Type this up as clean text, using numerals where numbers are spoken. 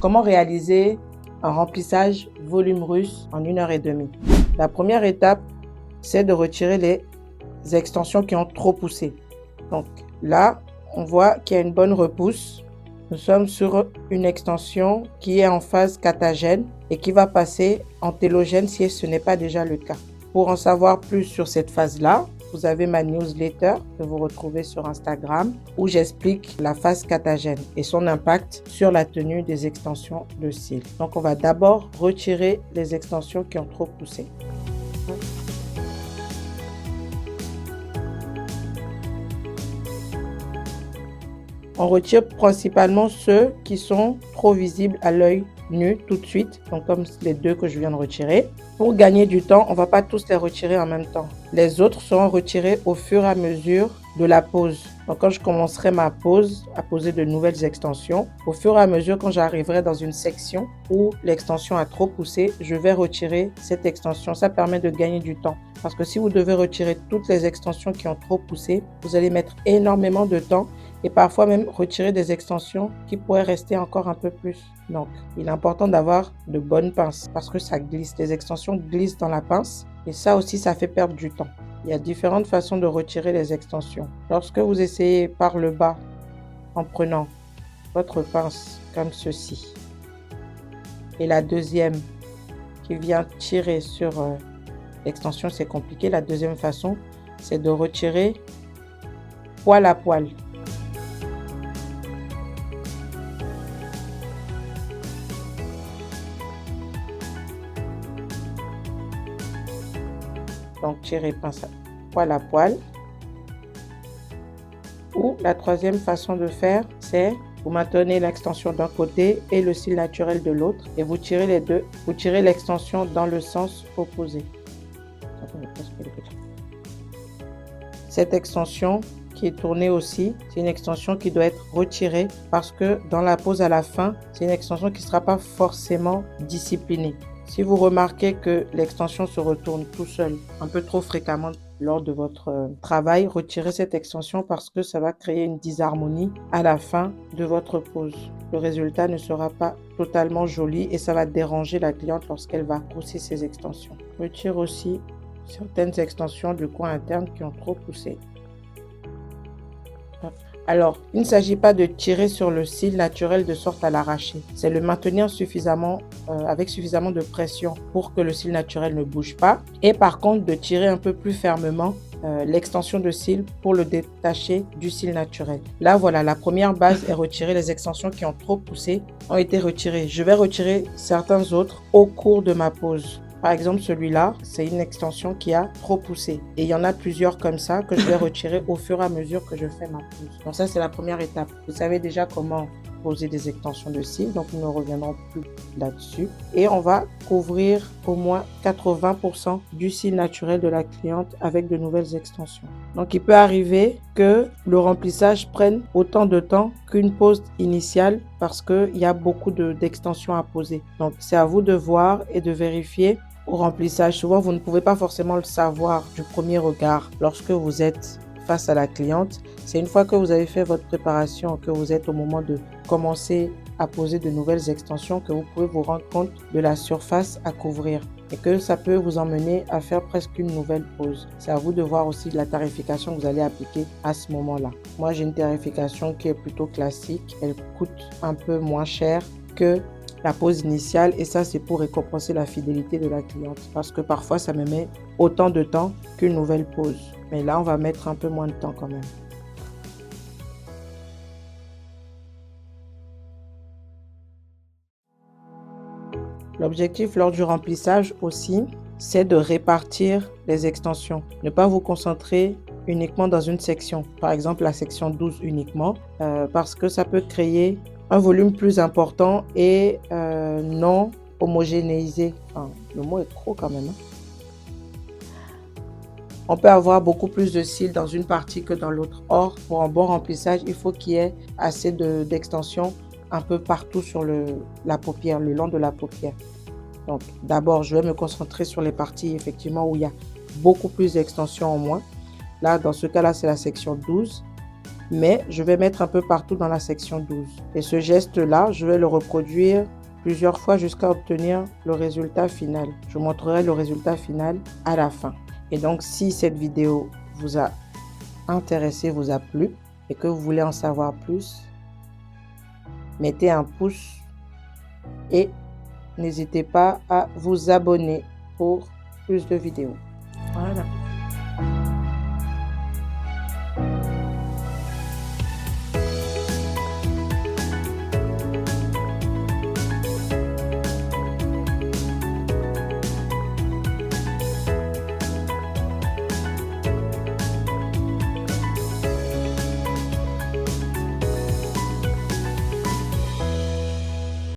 Comment réaliser un remplissage volume russe en 1h30? La première étape, c'est de retirer les extensions qui ont trop poussé. Donc là, on voit qu'il y a une bonne repousse. Nous sommes sur une extension qui est en phase catagène et qui va passer en télogène si ce n'est pas déjà le cas. Pour en savoir plus sur cette phase-là, vous avez ma newsletter que vous retrouvez sur Instagram où j'explique la phase catagène et son impact sur la tenue des extensions de cils. Donc on va d'abord retirer les extensions qui ont trop poussé. On retire principalement ceux qui sont trop visibles à l'œil nu tout de suite, donc comme les deux que je viens de retirer. Pour gagner du temps, on ne va pas tous les retirer en même temps. Les autres seront retirés au fur et à mesure de la pose. Donc quand je commencerai ma pose à poser de nouvelles extensions, au fur et à mesure quand j'arriverai dans une section où l'extension a trop poussé, je vais retirer cette extension. Ça permet de gagner du temps. Parce que si vous devez retirer toutes les extensions qui ont trop poussé, vous allez mettre énormément de temps et parfois même retirer des extensions qui pourraient rester encore un peu plus. Donc, il est important d'avoir de bonnes pinces parce que ça glisse. Les extensions glissent dans la pince et ça aussi, ça fait perdre du temps. Il y a différentes façons de retirer les extensions. Lorsque vous essayez par le bas en prenant votre pince comme ceci et la deuxième qui vient tirer sur l'extension, c'est compliqué. La deuxième façon, c'est de retirer poil à poil. Donc, tirer pince poil à poil. Ou la troisième façon de faire, c'est vous maintenez l'extension d'un côté et le cil naturel de l'autre et vous tirez les deux. Vous tirez l'extension dans le sens opposé. Cette extension qui est tournée aussi, c'est une extension qui doit être retirée parce que dans la pose à la fin, c'est une extension qui ne sera pas forcément disciplinée. Si vous remarquez que l'extension se retourne tout seul un peu trop fréquemment lors de votre travail, retirez cette extension parce que ça va créer une disharmonie à la fin de votre pose. Le résultat ne sera pas totalement joli et ça va déranger la cliente lorsqu'elle va pousser ses extensions. Retire aussi certaines extensions du coin interne qui ont trop poussé. Alors, il ne s'agit pas de tirer sur le cil naturel de sorte à l'arracher. C'est le maintenir avec suffisamment de pression pour que le cil naturel ne bouge pas. Et par contre, de tirer un peu plus fermement l'extension de cil pour le détacher du cil naturel. Là, voilà, la première base est retirée. Les extensions qui ont trop poussé ont été retirées. Je vais retirer certains autres au cours de ma pose. Par exemple, celui-là, c'est une extension qui a trop poussé. Et il y en a plusieurs comme ça que je vais retirer au fur et à mesure que je fais ma pose. Donc ça, c'est la première étape. Vous savez déjà comment poser des extensions de cils, donc nous ne reviendrons plus là-dessus. Et on va couvrir au moins 80% du cil naturel de la cliente avec de nouvelles extensions. Donc il peut arriver que le remplissage prenne autant de temps qu'une pose initiale parce qu'il y a beaucoup d'extensions à poser. Donc c'est à vous de voir et de vérifier au remplissage. Souvent, vous ne pouvez pas forcément le savoir du premier regard lorsque vous êtes face à la cliente. C'est une fois que vous avez fait votre préparation, que vous êtes au moment de commencer à poser de nouvelles extensions, que vous pouvez vous rendre compte de la surface à couvrir et que ça peut vous emmener à faire presque une nouvelle pose. C'est à vous de voir aussi la tarification que vous allez appliquer à ce moment-là. Moi, j'ai une tarification qui est plutôt classique. Elle coûte un peu moins cher que la pose initiale et ça, c'est pour récompenser la fidélité de la cliente parce que parfois, ça me met autant de temps qu'une nouvelle pose. Mais là, on va mettre un peu moins de temps quand même. L'objectif lors du remplissage aussi, c'est de répartir les extensions. Ne pas vous concentrer uniquement dans une section, par exemple la section 12 uniquement, parce que ça peut créer un volume plus important et non homogénéisé. Enfin, le mot est trop quand même. On peut avoir beaucoup plus de cils dans une partie que dans l'autre. Or, pour un bon remplissage, il faut qu'il y ait assez d'extensions un peu partout sur la paupière, le long de la paupière. Donc, d'abord, je vais me concentrer sur les parties effectivement où il y a beaucoup plus d'extensions en moins. Là, dans ce cas-là, c'est la section 12. mais je vais mettre un peu partout dans la section 12. Et ce geste-là, je vais le reproduire plusieurs fois jusqu'à obtenir le résultat final. Je vous montrerai le résultat final à la fin. Et donc, si cette vidéo vous a intéressé, vous a plu et que vous voulez en savoir plus, mettez un pouce et n'hésitez pas à vous abonner pour plus de vidéos. Voilà.